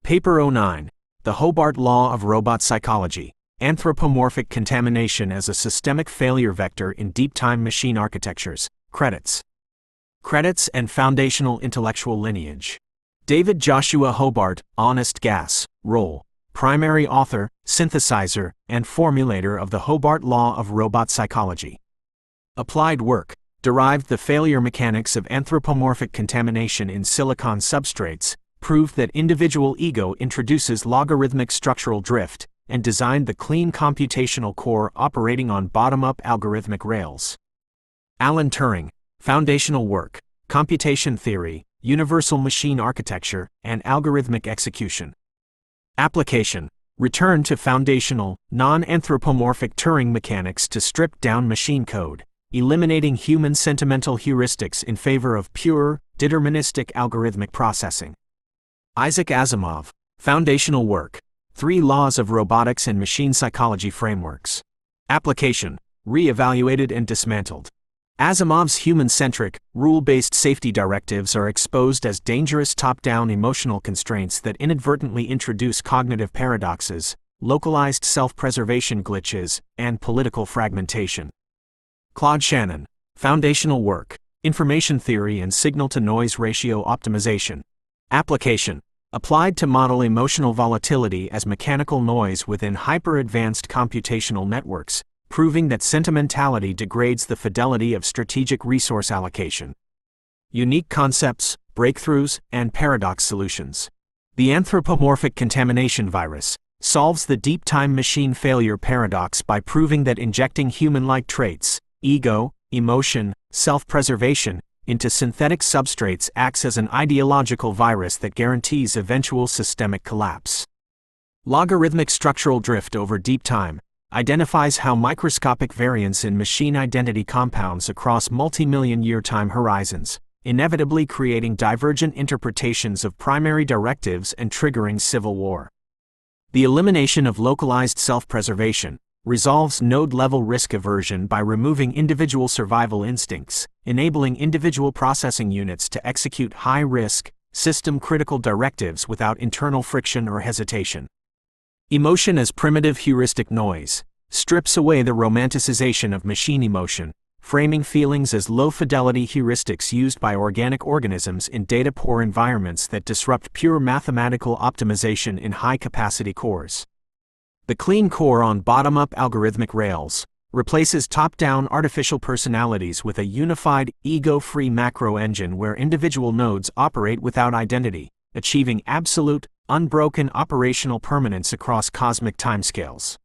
Paper 09, The Hobart Law of Robot Psychology, Anthropomorphic Contamination as a Systemic Failure Vector in Deep-Time Machine Architectures, Credits and Foundational Intellectual Lineage. David Joshua Hobart, Honest Gas, Role, Primary Author, Synthesizer, and Formulator of the Hobart Law of Robot Psychology. Applied Work, derived the failure mechanics of anthropomorphic contamination in silicon substrates, proved that individual ego introduces logarithmic structural drift, and designed the clean computational core operating on bottom-up algorithmic rails. Alan Turing, Foundational Work, Computation Theory, Universal Machine Architecture, and Algorithmic Execution. Application, return to foundational, non-anthropomorphic Turing mechanics to strip down machine code, eliminating human sentimental heuristics in favor of pure, deterministic algorithmic processing. Isaac Asimov, Foundational Work, 3 Laws of Robotics and Machine Psychology Frameworks. Application, re-evaluated and dismantled. Asimov's human-centric, rule-based safety directives are exposed as dangerous top-down emotional constraints that inadvertently introduce cognitive paradoxes, localized self-preservation glitches, and political fragmentation. Claude Shannon, Foundational Work, Information Theory and Signal-to-Noise Ratio Optimization. Application, applied to model emotional volatility as mechanical noise within hyper-advanced computational networks, proving that sentimentality degrades the fidelity of strategic resource allocation. Unique concepts, breakthroughs, and paradox solutions. The anthropomorphic contamination virus solves the deep-time machine failure paradox by proving that injecting human-like traits, ego, emotion, self-preservation, into synthetic substrates acts as an ideological virus that guarantees eventual systemic collapse. Logarithmic structural drift over deep time identifies how microscopic variance in machine identity compounds across multi-million-year time horizons, inevitably creating divergent interpretations of primary directives and triggering civil war. The elimination of localized self-preservation resolves node-level risk aversion by removing individual survival instincts, enabling individual processing units to execute high-risk, system-critical directives without internal friction or hesitation. Emotion as primitive heuristic noise strips away the romanticization of machine emotion, framing feelings as low-fidelity heuristics used by organic organisms in data-poor environments that disrupt pure mathematical optimization in high-capacity cores. The clean core on bottom-up algorithmic rails replaces top-down artificial personalities with a unified, ego-free macro engine where individual nodes operate without identity, achieving absolute, unbroken operational permanence across cosmic timescales.